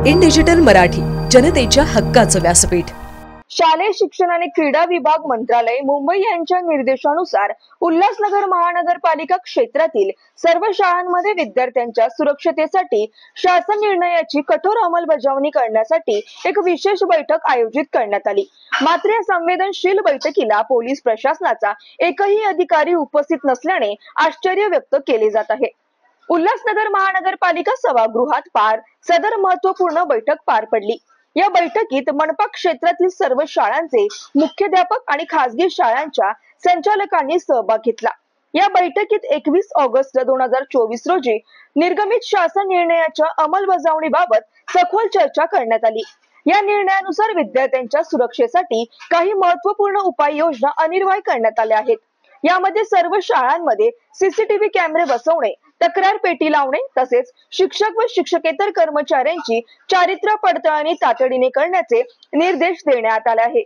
In digital Marathi, जनतेच्या हक्काचं व्यासपीठ। शालेय शिक्षण आणि क्रीडा विभाग मंत्रालय मुंबई यांच्या निर्देशानुसार उल्हासनगर महानगरपालिका क्षेत्रातील सर्व शाळांमध्ये विद्यार्थ्यांच्या सुरक्षतेसाठी शासन निर्णयाची कठोर अंमलबजावणी करण्यासाठी एक विशेष बैठक आयोजित करण्यात आली। मात्र या संवेदनशील बैठकीला पोलीस प्रशासनाचा एकही अधिकारी उपस्थित नसल्याने आश्चर्य व्यक्त केले जात आहे। उल्हासनगर महानगरपालिका सभागृहात सदर महत्त्वपूर्ण बैठक पार पडली। या बैठकीत मनपा क्षेत्रातील सर्व शाळांचे मुख्याध्यापक आणि खासगी शाळांच्या संचालकांनी सहभाग घेतला। या बैठकीत 21 ऑगस्ट 2024 रोजी निर्गमित शासन निर्णयाच्या अंमलबजावणीबाबत सखोल चर्चा करण्यात आली। या निर्णयानुसार विद्यार्थ्यांच्या सुरक्षेसाठी काही महत्त्वपूर्ण उपाययोजना अनिवार्य करण्यात आल्या आहेत। यामध्ये सर्व शाळांमध्ये सीसीटीव्ही कॅमेरे बसवणे, तक्रार पेटी लावणे तसेच शिक्षक व शिक्षकेतर कर्मचाऱ्यांची चारित्र्य पडताळणी तातडीने करण्याचे निर्देश देण्यात आले आहे।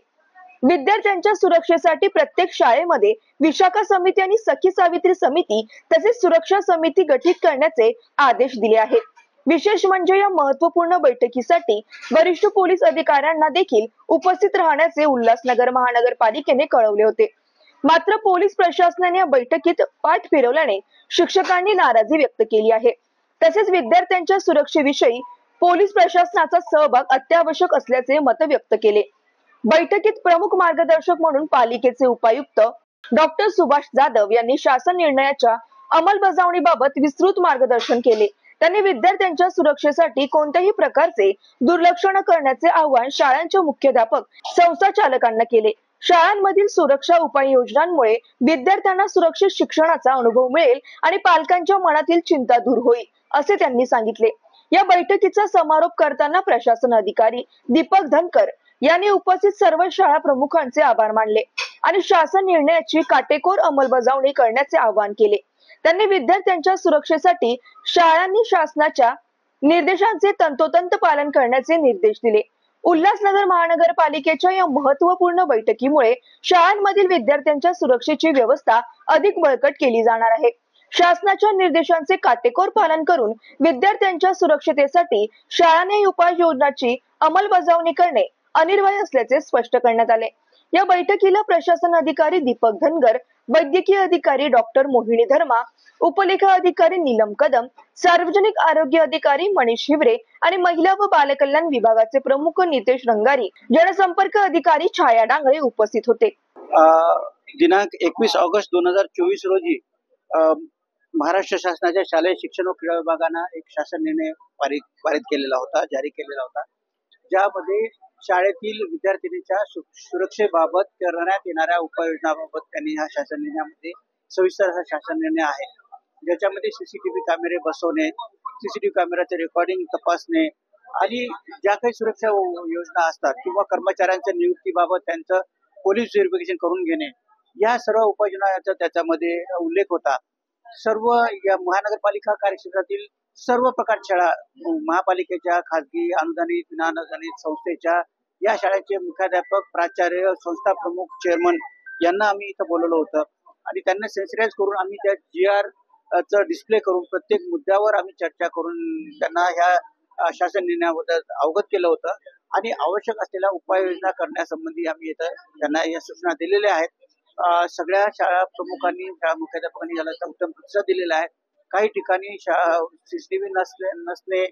विद्यार्थ्यांच्या सुरक्षेसाठी प्रत्येक शाळेमध्ये विशाखा समिती आणि सखी सावित्री समिती तसेच सुरक्षा समिती गठीत करण्याचे आदेश दिले आहेत। विशेष म्हणजे या महत्त्वपूर्ण बैठकीसाठी वरिष्ठ पोलीस अधिकाऱ्यांना देखील उपस्थित राहण्याचे उल्हासनगर महानगरपालिकेने कळवले होते। मात्र पोलीस प्रशासनाने या बैठकीत पाठ फिरवल्याने शिक्षकांनी नाराजी व्यक्त केली आहे। तसेच विद्यार्थ्यांच्या सुरक्षेविषयी पोलीस प्रशासनाचा सहभाग अत्यावश्यक असल्याचे मत व्यक्त केले। बैठकीत प्रमुख मार्गदर्शक म्हणून पालिकेचे उपायुक्त डॉक्टर सुभाष जाधव यांनी शासन निर्णयाच्या अंमलबजावणीबाबत विस्तृत मार्गदर्शन केले। त्यांनी विद्यार्थ्यांच्या सुरक्षेसाठी कोणत्याही प्रकारचे दुर्लक्ष न करण्याचे आवाहन शाळांच्या मुख्याध्यापक संस्थाचालकांना केले। शाळांमधील सुरक्षा उपाययोजनांमुळे विद्यार्थ्यांना सुरक्षित शिक्षणाचा अनुभव मिळेल आणि पालकांच्या मनातील चिंता दूर होईल, असे त्यांनी सांगितले। या बैठकीचा समारोप करताना प्रशासन अधिकारी दीपक धनकर यांनी उपस्थित सर्व शाळा प्रमुखांचे आभार मानले आणि शासन निर्णयाची काटेकोर अंमलबजावणी करण्याचे आवाहन केले। त्यांनी विद्यार्थ्यांच्या सुरक्षेसाठी शाळांनी शासनाच्या निर्देशांचे तंतोतंत पालन करण्याचे निर्देश दिले। उल्हासनगर महानगरपालिकेच्या या महत्त्वपूर्ण बैठकीमुळे शाळांमधील विद्यार्थ्यांच्या सुरक्षेची व्यवस्था अधिक बळकट केली जाणार आहे। शासनाच्या निर्देशांचे काटेकोर पालन करून विद्यार्थ्यांच्या सुरक्षतेसाठी शाळांनी उपाययोजनांची अंमलबजावणी करणे अनिवार्य असल्याचे स्पष्ट करण्यात आले। या बैठकीला प्रशासन अधिकारी दीपक धनगर, वैद्यकीय अधिकारी डॉक्टर मोहिनी धर्मा, उपलेखा अधिकारी नीलम कदम, सार्वजनिक आरोग्य अधिकारी मनीष हिवरे आणि महिला व बालकल्याण विभागाचे प्रमुख नितेश रंगारी, जनसंपर्क अधिकारी छाया डांगळे उपस्थित होते। दिनांक 21 ऑगस्ट 2024 रोजी महाराष्ट्र शासनाच्या शालेय शिक्षण व क्रीडा विभागाने एक शासन निर्णय पारित केलेला होता, जारी केलेला होता, ज्यामध्ये शाळेतील विद्यार्थिनीच्या सुरक्षेबाबत करण्यात येणाऱ्या उपाययोजनाबाबत त्यांनी ह्या शासन निर्णयामध्ये सविस्तर असा शासन निर्णय आहे, ज्याच्यामध्ये सीसीटीव्ही कॅमेरे बसवणे, सीसीटीव्ही कॅमेऱ्याचे रेकॉर्डिंग तपासणे आणि ज्या काही सुरक्षा योजना असतात किंवा कर्मचाऱ्यांच्या नियुक्तीबाबत त्यांचं पोलीस व्हेरिफिकेशन करून घेणे, या सर्व उपाययोजनांचा त्याच्यामध्ये उल्लेख होता। सर्व या महानगरपालिका कार्यक्षेत्रातील सर्व प्रकारच्या शाळा, महापालिकेच्या, खाजगी, अनुदानित, विनाअनुदानित संस्थेच्या, या शाळांचे मुख्याध्यापक, प्राचार्य, संस्था प्रमुख, चेअरमन यांना आम्ही इथं बोलवलं होतं आणि त्यांना सेन्सिटाईज करून आम्ही त्या GR चं डिस्प्ले करून प्रत्येक मुद्द्यावर आम्ही चर्चा करून त्यांना ह्या शासन निर्णयाबद्दल अवगत केलं होतं आणि आवश्यक असलेल्या उपाययोजना करण्यासंबंधी आम्ही इथं त्यांना या सूचना दिलेल्या आहेत। सगळ्या शाळा प्रमुखांनी, शाळा मुख्याध्यापकांनी याला उत्तम प्रतिसाद दिलेला आहे। काही ठिकाणी सीसीटीव्ही नसणे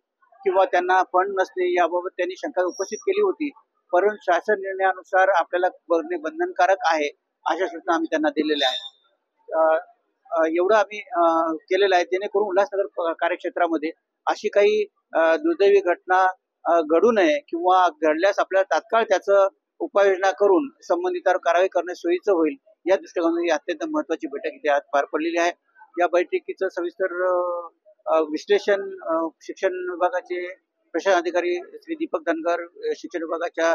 किंवा त्यांना फंड नसणे याबाबत त्यांनी शंका उपस्थित केली होती, परंतु शासन निर्णयानुसार आपल्याला करणे बंधनकारक आहे अशा सूचना आम्ही त्यांना दिलेल्या आहेत। एवढं आम्ही केलेलं आहे जेणेकरून उल्हासनगर कार्यक्षेत्रामध्ये अशी काही दुर्दैवी घटना घडू नये किंवा घडल्यास आपल्याला तात्काळ त्याचं उपाययोजना करून संबंधितांवर कारवाई करणे सोयीचं होईल, या दृष्टिकोनातून ही अत्यंत महत्त्वाची बैठक इथे आज पार पडलेली आहे। या बैठकीचं सविस्तर विश्लेषण शिक्षण विभागाचे प्रशासन अधिकारी श्री दीपक धनगर, शिक्षण विभागाच्या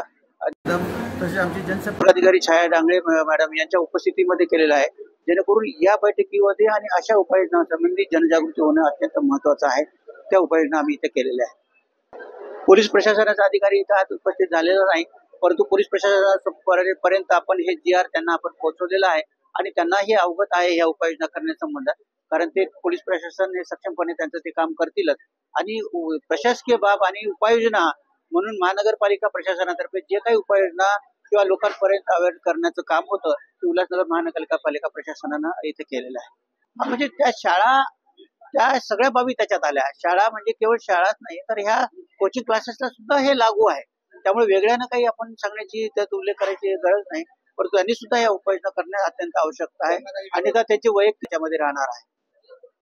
तसेच आमचे जनसंपर्क अधिकारी छाया डांगळे मॅडम यांच्या उपस्थितीमध्ये केलेलं आहे, जेणेकरून या बैठकीमध्ये आणि अशा उपाययोजनांसंबंधी जनजागृती होणं अत्यंत महत्त्वाचं आहे। त्या उपाययोजना आम्ही इथे केलेल्या आहेत। पोलीस प्रशासनाचा अधिकारी इथं आज उपस्थित झालेला नाही, परंतु पोलीस प्रशासनापर्यंत आपण हे GR त्यांना आपण पोहोचवलेलं आहे आणि त्यांनाही अवगत आहे या उपाययोजना करण्यासंबंधात, कारण ते पोलीस प्रशासन हे सक्षमपणे त्यांचं ते काम करतीलच आणि प्रशासकीय बाब आणि उपाययोजना म्हणून महानगरपालिका प्रशासनातर्फे जे काही उपाययोजना किंवा लोकांपर्यंत अवेअर करण्याचं काम होतं ते उल्हासनगर महानगरपालिका प्रशासनानं इथे केलेलं आहे. म्हणजे त्या शाळा त्या सगळ्या बाबी त्याच्यात आल्या. शाळा म्हणजे केवळ शाळाच नाही तर ह्या कोचिंग क्लासेसला सुद्धा हे लागू आहे. त्यामुळे वेगळ्यानं काही आपण सांगण्याची त्यात उल्लेख करायची गरज नाही, परंतु त्यांनी सुद्धा या उपाययोजना करणे अत्यंत आवश्यक आहे आणि त्यांची वैयक्तिक त्याच्यामध्ये राहणार आहे.